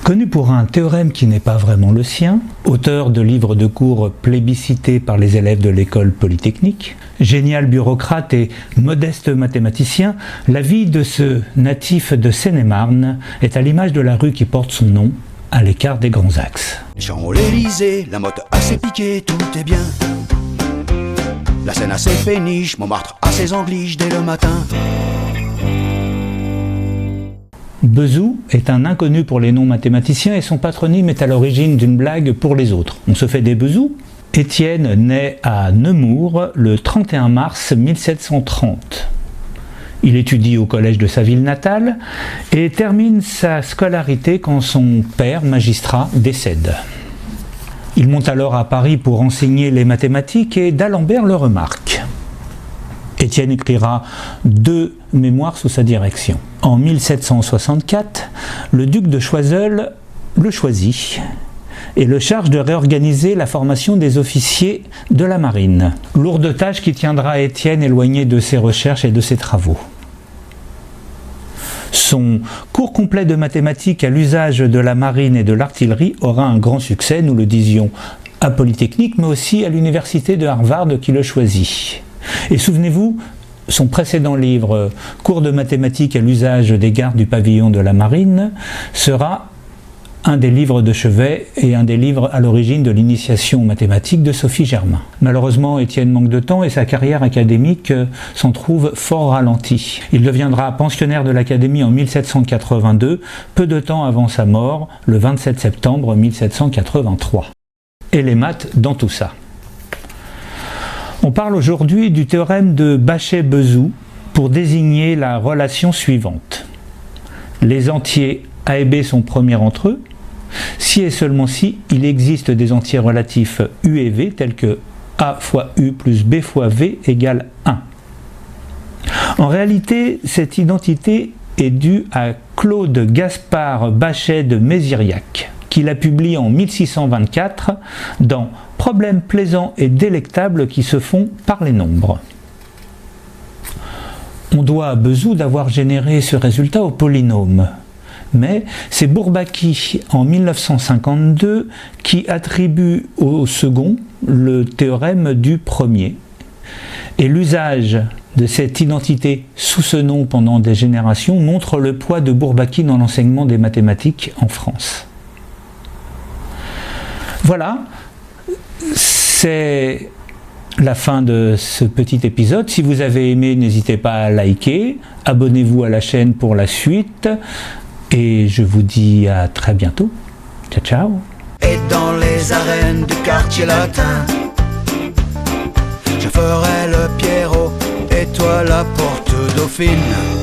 Connu pour un théorème qui n'est pas vraiment le sien, auteur de livres de cours plébiscités par les élèves de l'école polytechnique, génial bureaucrate et modeste mathématicien, la vie de ce natif de Seine-et-Marne est à l'image de la rue qui porte son nom, à l'écart des grands axes. Champs-Élysées, la motte assez piquée, tout est bien. La Seine a ses péniches, Montmartre a ses angliches dès le matin. Bezou est un inconnu pour les non-mathématiciens et son patronyme est à l'origine d'une blague pour les autres. On se fait des Bezou. Étienne naît à Nemours le 31 mars 1730. Il étudie au collège de sa ville natale et termine sa scolarité quand son père, magistrat, décède. Il monte alors à Paris pour enseigner les mathématiques et d'Alembert le remarque. Étienne écrira 2 mémoires sous sa direction. En 1764, le duc de Choiseul le choisit et le charge de réorganiser la formation des officiers de la marine. Lourde tâche qui tiendra Étienne éloigné de ses recherches et de ses travaux. Son cours complet de mathématiques à l'usage de la marine et de l'artillerie aura un grand succès, nous le disions, à Polytechnique, mais aussi à l'université de Harvard qui le choisit. Et souvenez-vous, son précédent livre, Cours de mathématiques à l'usage des gardes du pavillon de la marine, sera un des livres de chevet et un des livres à l'origine de l'initiation aux mathématiques de Sophie Germain. Malheureusement, Étienne manque de temps et sa carrière académique s'en trouve fort ralentie. Il deviendra pensionnaire de l'Académie en 1782, peu de temps avant sa mort, le 27 septembre 1783. Et les maths dans tout ça. On parle aujourd'hui du théorème de Bachet-Bezou pour désigner la relation suivante. Les entiers A et B sont premiers entre eux, si et seulement si il existe des entiers relatifs U et V tels que A fois U plus B fois V égale 1. En réalité, cette identité est due à Claude Gaspard Bachet de Méziriac, qui la publie en 1624 dans Problèmes plaisants et délectables qui se font par les nombres. On doit à Bezou d'avoir généré ce résultat au polynôme. Mais c'est Bourbaki en 1952 qui attribue au second le théorème du premier. Et l'usage de cette identité sous ce nom pendant des générations montre le poids de Bourbaki dans l'enseignement des mathématiques en France. Voilà, c'est la fin de ce petit épisode. Si vous avez aimé, n'hésitez pas à liker, abonnez-vous à la chaîne pour la suite. Et je vous dis à très bientôt. Ciao, ciao. Et dans les arènes du quartier latin, je ferai le Pierrot et toi la porte Dauphine.